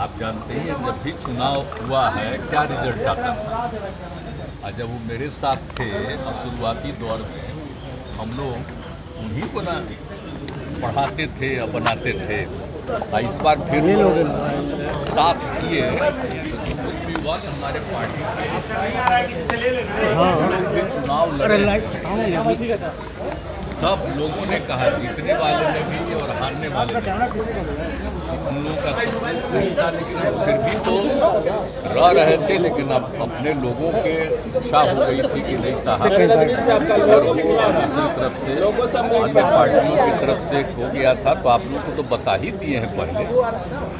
आप जानते हैं जब भी चुनाव हुआ है क्या रिजल्ट आता था। और जब वो मेरे साथ थे और शुरुआती दौर में हम लोग उन्हीं को ना पढ़ाते थे या बनाते थे। और इस बार फिर साथ किए जो कुछ भी हुआ कि हमारे पार्टी के चुनाव लड़े, सब लोगों ने कहा, जीतने वाले ने भी और हारने वाले ने उन लोगों का सपोर्ट नहीं था, लेकिन फिर भी तो रह रहे थे। लेकिन अब अपने लोगों के इच्छा हो गई थी कि नहीं साहब, दूसरी तरफ से अन्य पार्टियों की तरफ से हो गया था, तो आप लोग को तो बता ही दिए हैं पहले।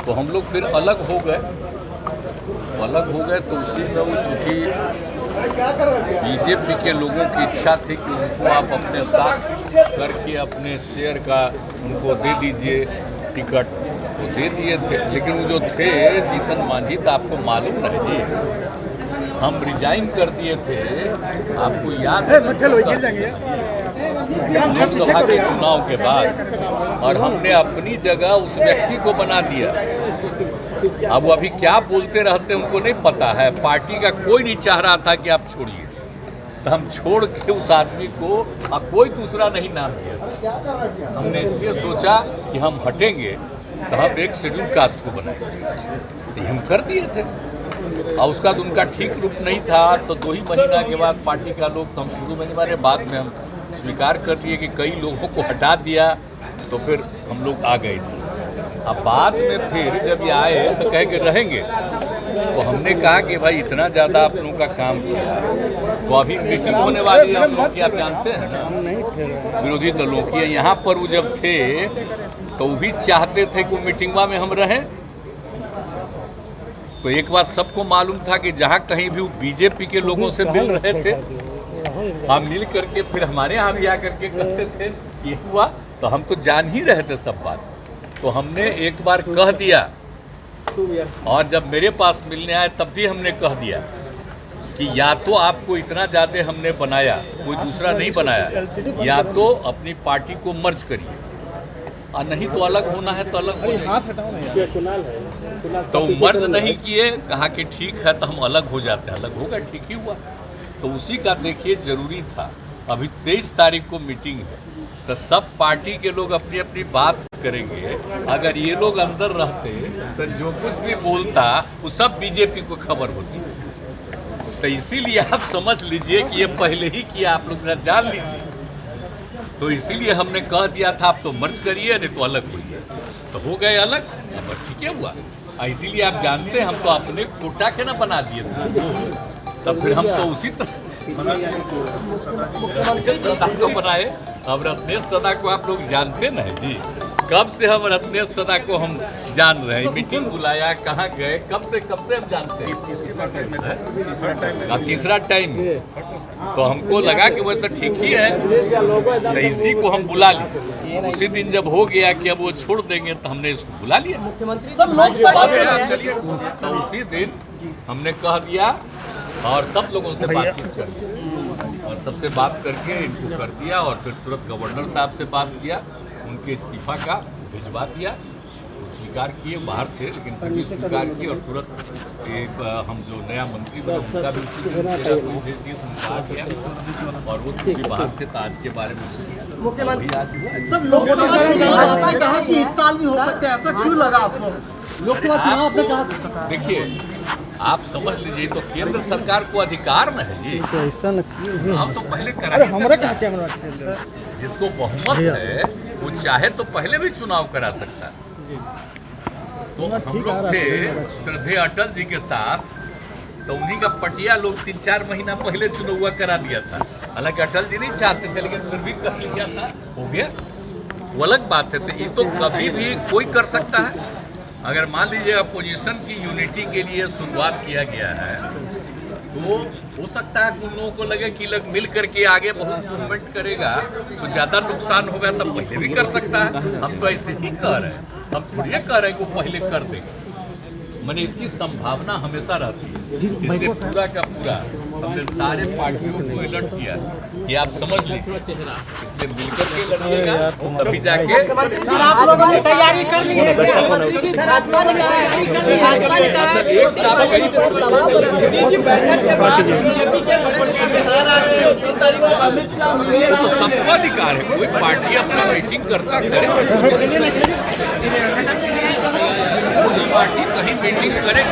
तो हम लोग फिर अलग हो गए, तो उसी में वो चूँकि बीजेपी के लोगों की इच्छा थी कि उनको आप अपने साथ करके अपने शेयर का उनको दे दीजिए टिकट, वो दे दिए थे। लेकिन वो जो थे जीतन मांझी, तो आपको मालूम नहीं जी, हम रिजाइन कर दिए थे, आपको याद है लोकसभा के चुनाव के बाद, और हमने अपनी जगह उस व्यक्ति को बना दिया। अब वो अभी क्या बोलते रहते उनको नहीं पता है। पार्टी का कोई नहीं चाह रहा था कि आप छोड़िए, तो हम छोड़ के उस आदमी को अब कोई दूसरा नहीं नाम दिया। हमने इसलिए सोचा कि हम हटेंगे तो हम एक शेड्यूल कास्ट को बनाएंगे, तो हम कर दिए थे। और उसका तो उनका ठीक रूप नहीं था, तो 2 ही महीना के बाद पार्टी का लोग, तो हम शुरू में हमारे बाद में हम स्वीकार कर लिए कि कई लोगों को हटा दिया, तो फिर हम लोग आ गए थे। अब बाद में फिर जब ये आए तो कहे कि रहेंगे, तो हमने कहा कि भाई इतना ज़्यादा आप लोगों का काम किया, तो अभी मीटिंग होने वाली है हम लोग की, आप जानते हैं ना, विरोधी दलों की। यहाँ पर वो जब थे तो वो भी चाहते थे कि मीटिंगवा में हम रहें। तो एक बात सबको मालूम था कि जहाँ कहीं भी वो बीजेपी के लोगों से मिल रहे थे, हम मिल करके फिर हमारे यहाँ भी आकर के कहते थे ये हुआ, तो हम तो जान ही रहे थे सब बात। तो हमने एक बार कह दिया, और जब मेरे पास मिलने आए तब भी हमने कह दिया कि या तो आपको इतना ज़्यादा हमने बनाया, कोई दूसरा नहीं बनाया, या तो अपनी पार्टी को मर्ज करिए, और नहीं तो अलग होना है तो अलग हो जाए। तो मर्ज नहीं किए, कहा कि ठीक है तो हम अलग हो जाते हैं। अलग हो गए, ठीक ही हुआ। तो उसी का देखिए जरूरी था। अभी 23 तारीख को मीटिंग है, तो सब पार्टी के लोग अपनी अपनी बात करेंगे। अगर ये लोग अंदर रहते तो जो कुछ भी बोलता वो सब बीजेपी को खबर होती। तो इसीलिए आप समझ लीजिए कि ये पहले ही किया, आप लोग जान लीजिए। तो इसीलिए हमने कह दिया था आप तो मर्ज करिए, नहीं तो अलग होइए। तो हो गए अलग, अब ठीक है हुआ। इसीलिए आप जानते हैं हम तो अपने कोटा के ना बना दिए थे, तब फिर हम तो उसी तरह सदा को बनाए। अब रत्नेश सदा को आप लोग जानते ना जी, कब से हम रत्नेश सदा को हम जान रहे हैं। मीटिंग बुलाया, कहाँ गए, कब से हम जानते हैं। तीसरा टाइम तो हमको लगा कि वो तो ठीक ही है, तो इसी को हम बुला लिए। उसी दिन जब हो गया कि अब वो छोड़ देंगे, तो हमने इसको बुला लिया। मुख्यमंत्री तो उसी दिन हमने कह दिया, और सब लोगों से बातचीत चली, और सबसे बात करके इनको कर दिया, और फिर तुरंत गवर्नर साहब से बात किया, उनके इस्तीफा का भिजवा दिया। वो स्वीकार किए, बाहर थे लेकिन फिर भी स्वीकार किए, और तुरंत एक हम जो नया मंत्री बना उनका भी उसी दिन भेज दिए, उनका आ गया। और वो चूँकि बाहर थे तो आज के बारे में मुख्यमंत्री सब लोकसभा चुनाव आपने कहा कि इस साल भी हो सकता है, ऐसा क्यों लगा आपको? लोकसभा चुनाव आपने कहा, देखिए आप समझ लीजिए, तो केंद्र सरकार को अधिकार न है जी, आप तो पहले करा, जिसको बहुमत है वो चाहे तो पहले भी चुनाव करा सकता है। तो हम लोग थे श्रद्धेय अटल जी के साथ, तो उन्हीं का पटिया लोग 3-4 महीना पहले चुनाव करा दिया था। हालांकि अटल जी नहीं चाहते थे, लेकिन फिर भी कर लिया था, हो गया, वो अलग बात है। तो ये तो कभी भी कोई कर सकता है। अगर मान लीजिए अपोजिशन की यूनिटी के लिए शुरुआत किया गया है, तो हो सकता है कि उन लोगों को लगे कि लोग मिल करके आगे बहुत मूवमेंट करेगा तो ज़्यादा नुकसान होगा, तब पहले भी कर सकता है। हम तो ऐसे ही कह रहे हैं, हम थोड़ी कह रहे हैं कि वो पहले कर देंगे। मैंने इसकी संभावना हमेशा रहती है, इसलिए पूरा का पूरा हमने सारे पार्टियों को अलर्ट किया कि आप समझ लीजिए, इसलिए मिलकर के लड़िएगा तभी जाके। सर आप लोगों ने तैयारी कर ली है मुख्यमंत्री की भाजपा ने कहा है एक साथ कई बैठक के बाद बीजेपी के बड़े नेता बिहार आ रहे हैं, 29 तारीख को अमित शाह वो तो सबका अधिकार है, कोई पार्टी अपना मीटिंग करता करे, कोई पार्टी कहीं मीटिंग करे।